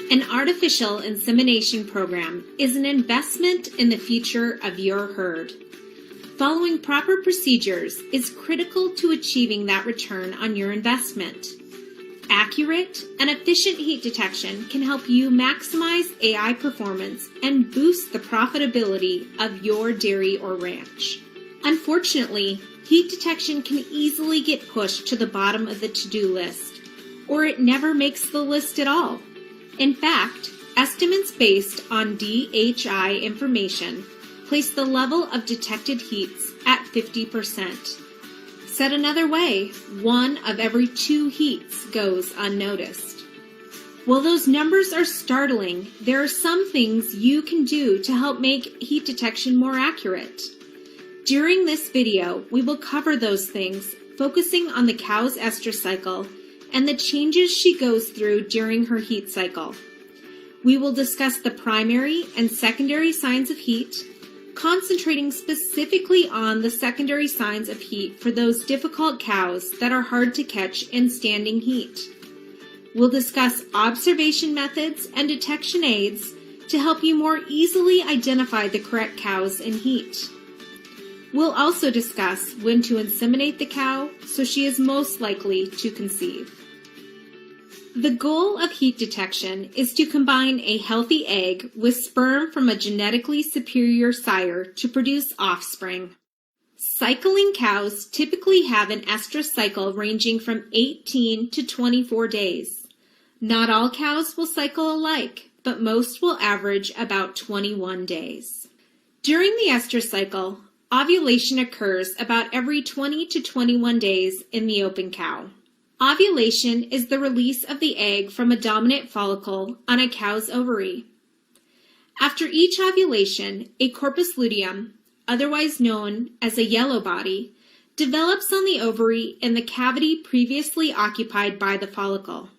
An artificial insemination program is an investment in the future of your herd. Following proper procedures is critical to achieving that return on your investment. Accurate and efficient heat detection can help you maximize AI performance and boost the profitability of your dairy or ranch. Unfortunately, heat detection can easily get pushed to the bottom of the to-do list, or it never makes the list at all. In fact, estimates based on DHI information place the level of detected heats at 50%. Said another way, 1 of every 2 heats goes unnoticed. While those numbers are startling, there are some things you can do to help make heat detection more accurate. During this video, we will cover those things, focusing on the cow's estrus cycle and the changes she goes through during her heat cycle. We will discuss the primary and secondary signs of heat, concentrating specifically on the secondary signs of heat for those difficult cows that are hard to catch in standing heat. We'll discuss observation methods and detection aids to help you more easily identify the correct cows in heat. We'll also discuss when to inseminate the cow so she is most likely to conceive. The goal of heat detection is to combine a healthy egg with sperm from a genetically superior sire to produce offspring. Cycling cows typically have an estrus cycle ranging from 18 to 24 days. Not all cows will cycle alike, but most will average about 21 days. During the estrus cycle, ovulation occurs about every 20 to 21 days in the open cow. Ovulation is the release of the egg from a dominant follicle on a cow's ovary. After each ovulation, a corpus luteum, otherwise known as a yellow body, develops on the ovary in the cavity previously occupied by the follicle.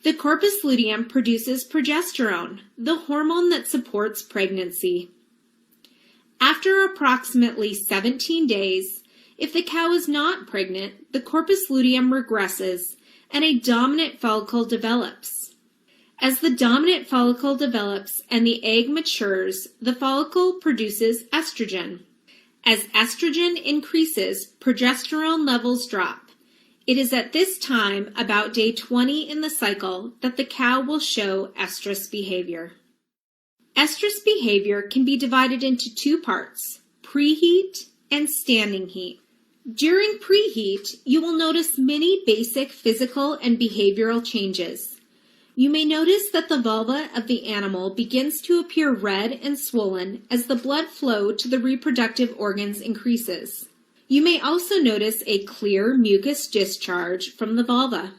The corpus luteum produces progesterone, the hormone that supports pregnancy. After approximately 17 days, if the cow is not pregnant, the corpus luteum regresses and a dominant follicle develops. As the dominant follicle develops and the egg matures, the follicle produces estrogen. As estrogen increases, progesterone levels drop. It is at this time, about day 20 in the cycle, that the cow will show estrus behavior. Estrus behavior can be divided into 2 parts, preheat and standing heat. During preheat, you will notice many basic physical and behavioral changes. You may notice that the vulva of the animal begins to appear red and swollen as the blood flow to the reproductive organs increases. You may also notice a clear mucus discharge from the vulva.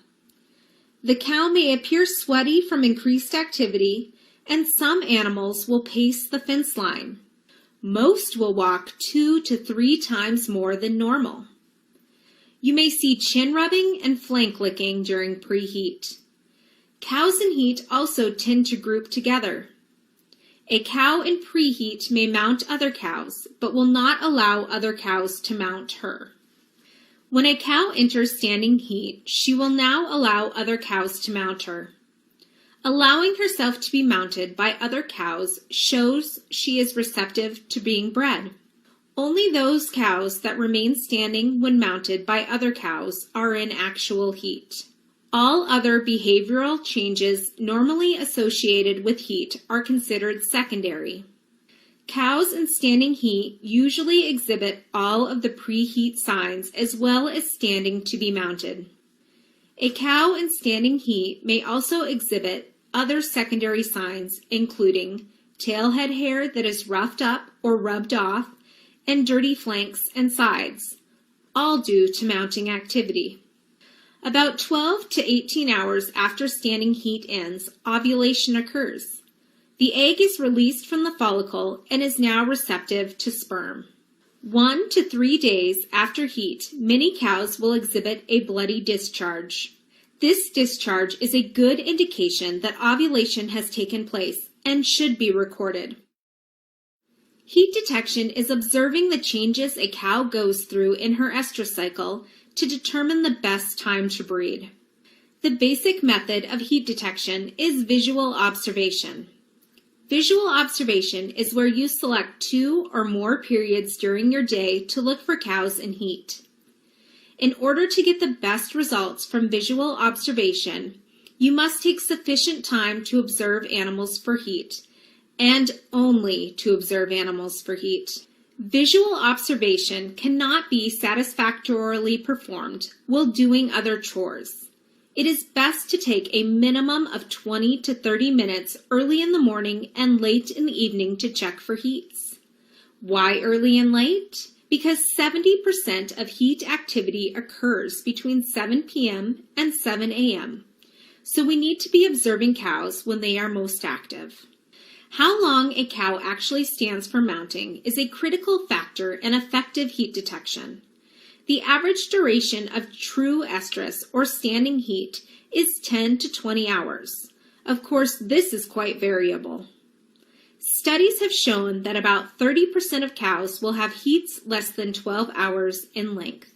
The cow may appear sweaty from increased activity, and some animals will pace the fence line. Most will walk 2 to 3 times more than normal. You may see chin rubbing and flank licking during preheat. Cows in heat also tend to group together. A cow in preheat may mount other cows, but will not allow other cows to mount her. When a cow enters standing heat, she will now allow other cows to mount her. Allowing herself to be mounted by other cows shows she is receptive to being bred. Only those cows that remain standing when mounted by other cows are in actual heat. All other behavioral changes normally associated with heat are considered secondary. Cows in standing heat usually exhibit all of the preheat signs as well as standing to be mounted. A cow in standing heat may also exhibit other secondary signs, including tailhead hair that is roughed up or rubbed off, and dirty flanks and sides, all due to mounting activity. About 12 to 18 hours after standing heat ends, ovulation occurs. The egg is released from the follicle and is now receptive to sperm. 1 to 3 days after heat, many cows will exhibit a bloody discharge. This discharge is a good indication that ovulation has taken place and should be recorded. Heat detection is observing the changes a cow goes through in her estrus cycle to determine the best time to breed. The basic method of heat detection is visual observation. Visual observation is where you select 2 or more periods during your day to look for cows in heat. In order to get the best results from visual observation, you must take sufficient time to observe animals for heat, and only to observe animals for heat. Visual observation cannot be satisfactorily performed while doing other chores. It is best to take a minimum of 20 to 30 minutes early in the morning and late in the evening to check for heats. Why early and late? Because 70% of heat activity occurs between 7 p.m. and 7 a.m. So we need to be observing cows when they are most active. How long a cow actually stands for mounting is a critical factor in effective heat detection. The average duration of true estrus or standing heat is 10 to 20 hours. Of course, this is quite variable. Studies have shown that about 30% of cows will have heats less than 12 hours in length.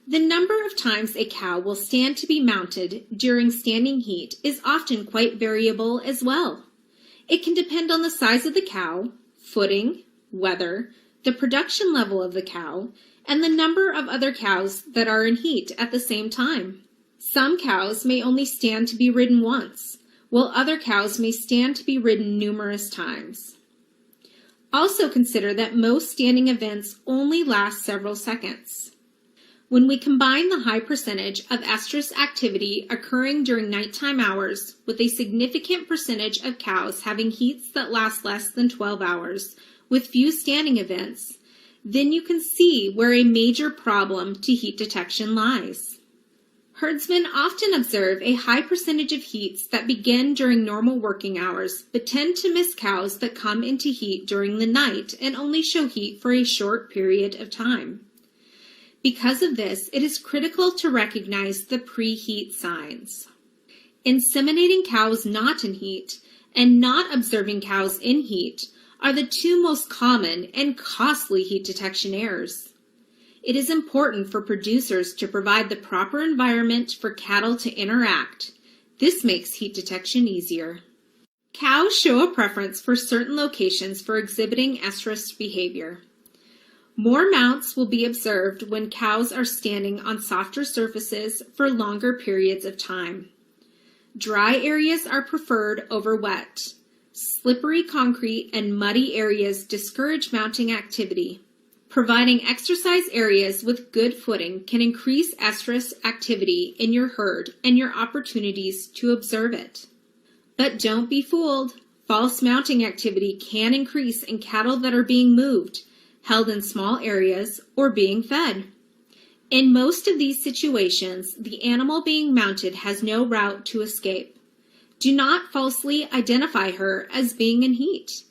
The number of times a cow will stand to be mounted during standing heat is often quite variable as well. It can depend on the size of the cow, footing, weather, the production level of the cow, and the number of other cows that are in heat at the same time. Some cows may only stand to be ridden once, while other cows may stand to be ridden numerous times. Also consider that most standing events only last several seconds. When we combine the high percentage of estrus activity occurring during nighttime hours with a significant percentage of cows having heats that last less than 12 hours with few standing events, then you can see where a major problem to heat detection lies. Herdsmen often observe a high percentage of heats that begin during normal working hours, but tend to miss cows that come into heat during the night and only show heat for a short period of time. Because of this, it is critical to recognize the preheat signs. Inseminating cows not in heat and not observing cows in heat are the 2 most common and costly heat detection errors. It is important for producers to provide the proper environment for cattle to interact. This makes heat detection easier. Cows show a preference for certain locations for exhibiting estrus behavior. More mounts will be observed when cows are standing on softer surfaces for longer periods of time. Dry areas are preferred over wet. Slippery concrete and muddy areas discourage mounting activity. Providing exercise areas with good footing can increase estrus activity in your herd and your opportunities to observe it. But don't be fooled. False mounting activity can increase in cattle that are being moved, held in small areas, or being fed. In most of these situations, the animal being mounted has no route to escape. Do not falsely identify her as being in heat.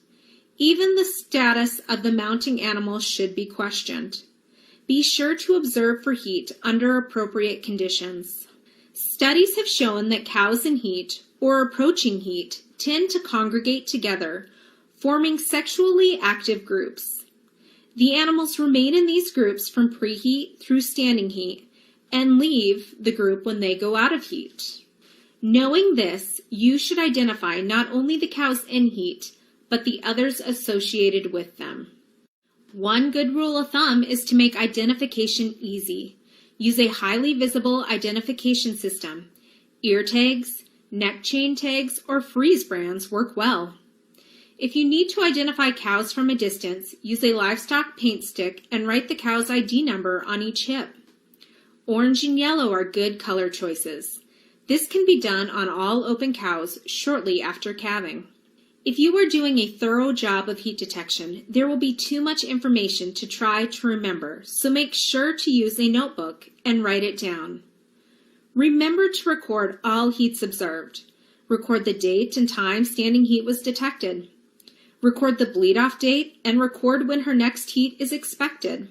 Even the status of the mounting animal should be questioned. Be sure to observe for heat under appropriate conditions. Studies have shown that cows in heat or approaching heat tend to congregate together, forming sexually active groups. The animals remain in these groups from preheat through standing heat and leave the group when they go out of heat. Knowing this, you should identify not only the cows in heat, but the others associated with them. One good rule of thumb is to make identification easy. Use a highly visible identification system. Ear tags, neck chain tags, or freeze brands work well. If you need to identify cows from a distance, use a livestock paint stick and write the cow's ID number on each hip. Orange and yellow are good color choices. This can be done on all open cows shortly after calving. If you are doing a thorough job of heat detection, there will be too much information to try to remember, so make sure to use a notebook and write it down. Remember to record all heats observed. Record the date and time standing heat was detected. Record the bleed-off date and record when her next heat is expected.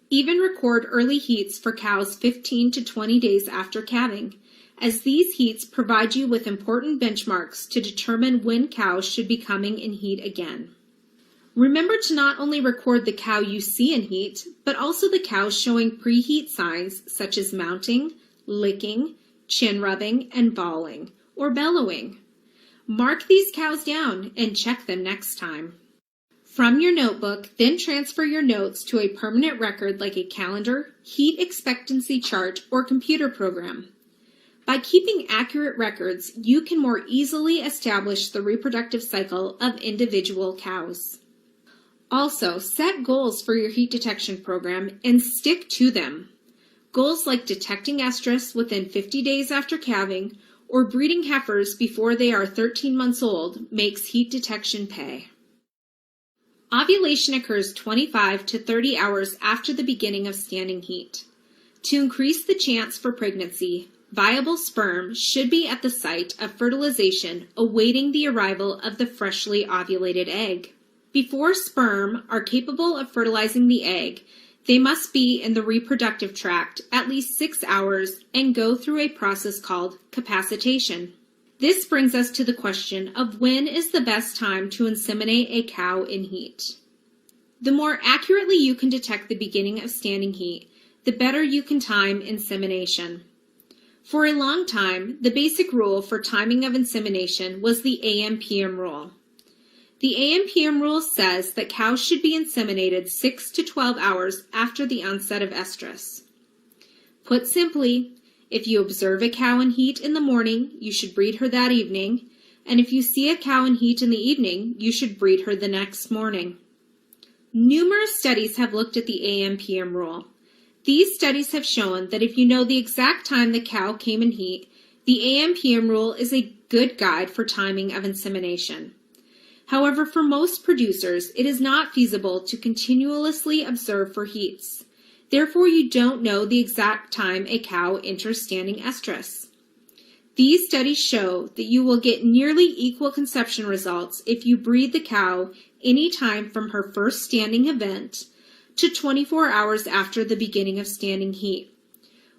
Even record early heats for cows 15 to 20 days after calving, as these heats provide you with important benchmarks to determine when cows should be coming in heat again. Remember to not only record the cow you see in heat, but also the cows showing preheat signs such as mounting, licking, chin rubbing, and bawling, or bellowing. Mark these cows down and check them next time. From your notebook, then transfer your notes to a permanent record like a calendar, heat expectancy chart, or computer program. By keeping accurate records, you can more easily establish the reproductive cycle of individual cows. Also, set goals for your heat detection program and stick to them. Goals like detecting estrus within 50 days after calving or breeding heifers before they are 13 months old makes heat detection pay. Ovulation occurs 25 to 30 hours after the beginning of standing heat. To increase the chance for pregnancy, viable sperm should be at the site of fertilization awaiting the arrival of the freshly ovulated egg. Before sperm are capable of fertilizing the egg, they must be in the reproductive tract at least 6 hours and go through a process called capacitation. This brings us to the question of when is the best time to inseminate a cow in heat. The more accurately you can detect the beginning of standing heat, the better you can time insemination. For a long time, the basic rule for timing of insemination was the AM/PM rule. The AM/PM rule says that cows should be inseminated 6 to 12 hours after the onset of estrus. Put simply, if you observe a cow in heat in the morning, you should breed her that evening, and if you see a cow in heat in the evening, you should breed her the next morning. Numerous studies have looked at the AM/PM rule. These studies have shown that if you know the exact time the cow came in heat, the AM/PM rule is a good guide for timing of insemination. However, for most producers, it is not feasible to continuously observe for heats. Therefore, you don't know the exact time a cow enters standing estrus. These studies show that you will get nearly equal conception results if you breed the cow any time from her first standing event to 24 hours after the beginning of standing heat,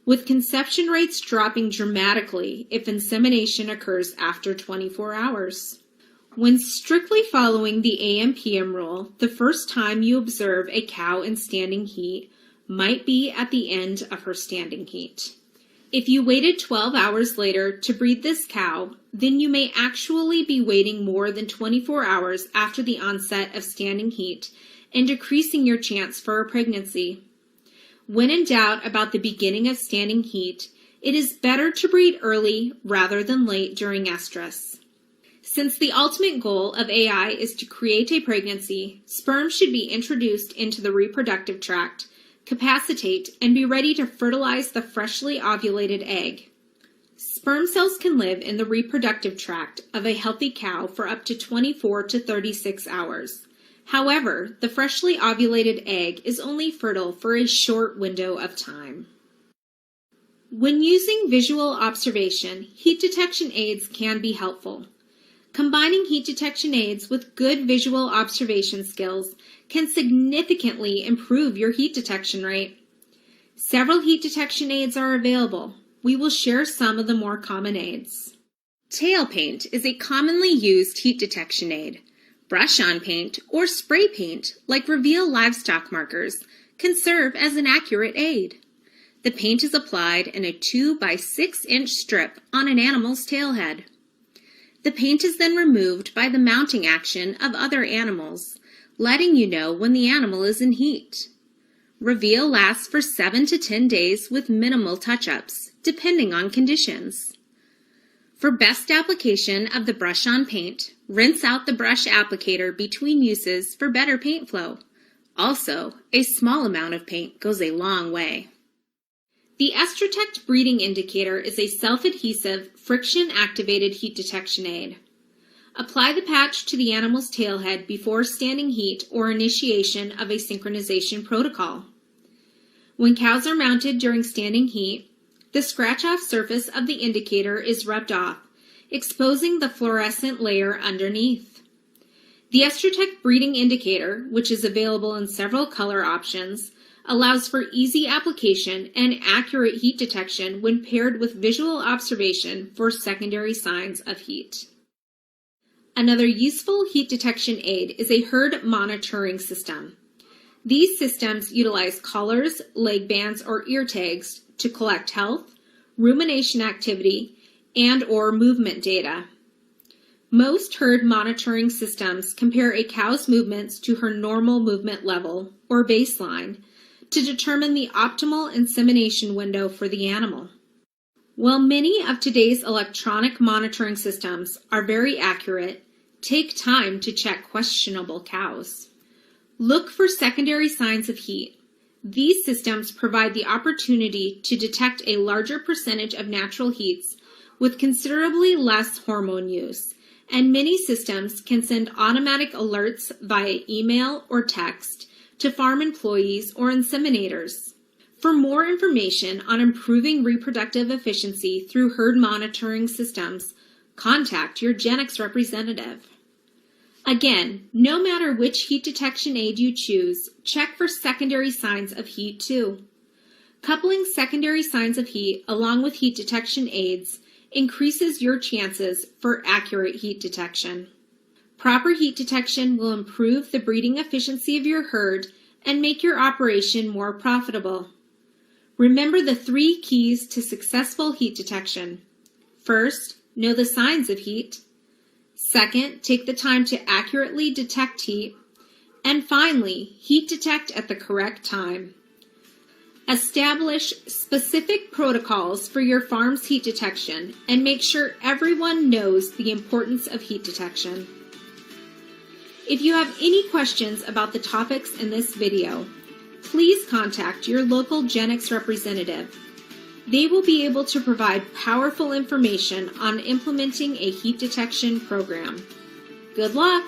with conception rates dropping dramatically if insemination occurs after 24 hours. When strictly following the AM/PM rule, the first time you observe a cow in standing heat might be at the end of her standing heat. If you waited 12 hours later to breed this cow, then you may actually be waiting more than 24 hours after the onset of standing heat and decreasing your chance for a pregnancy. When in doubt about the beginning of standing heat, it is better to breed early rather than late during estrus. Since the ultimate goal of AI is to create a pregnancy, sperm should be introduced into the reproductive tract, capacitate, and be ready to fertilize the freshly ovulated egg. Sperm cells can live in the reproductive tract of a healthy cow for up to 24 to 36 hours. However, the freshly ovulated egg is only fertile for a short window of time. When using visual observation, heat detection aids can be helpful. Combining heat detection aids with good visual observation skills can significantly improve your heat detection rate. Several heat detection aids are available. We will share some of the more common aids. Tail paint is a commonly used heat detection aid. Brush-on paint or spray paint, like Reveal livestock markers, can serve as an accurate aid. The paint is applied in a 2 by 6 inch strip on an animal's tail head. The paint is then removed by the mounting action of other animals, letting you know when the animal is in heat. Reveal lasts for 7 to 10 days with minimal touch-ups, depending on conditions. For best application of the brush-on paint, rinse out the brush applicator between uses for better paint flow. Also, a small amount of paint goes a long way. The Estrotect breeding indicator is a self-adhesive, friction-activated heat detection aid. Apply the patch to the animal's tailhead before standing heat or initiation of a synchronization protocol. When cows are mounted during standing heat, the scratch-off surface of the indicator is rubbed off, exposing the fluorescent layer underneath. The Estrotect breeding indicator, which is available in several color options, allows for easy application and accurate heat detection when paired with visual observation for secondary signs of heat. Another useful heat detection aid is a herd monitoring system. These systems utilize collars, leg bands, or ear tags to collect health, rumination activity, and/or movement data. Most herd monitoring systems compare a cow's movements to her normal movement level, or baseline, to determine the optimal insemination window for the animal. While many of today's electronic monitoring systems are very accurate, take time to check questionable cows. Look for secondary signs of heat. These systems provide the opportunity to detect a larger percentage of natural heats with considerably less hormone use, and many systems can send automatic alerts via email or text to farm employees or inseminators. For more information on improving reproductive efficiency through herd monitoring systems, contact your Genix representative. Again, no matter which heat detection aid you choose, check for secondary signs of heat too. Coupling secondary signs of heat along with heat detection aids increases your chances for accurate heat detection. Proper heat detection will improve the breeding efficiency of your herd and make your operation more profitable. Remember the 3 keys to successful heat detection. First, know the signs of heat. Second, take the time to accurately detect heat. And finally, heat detect at the correct time. Establish specific protocols for your farm's heat detection and make sure everyone knows the importance of heat detection. If you have any questions about the topics in this video, please contact your local Genix representative. They will be able to provide powerful information on implementing a heat detection program. Good luck!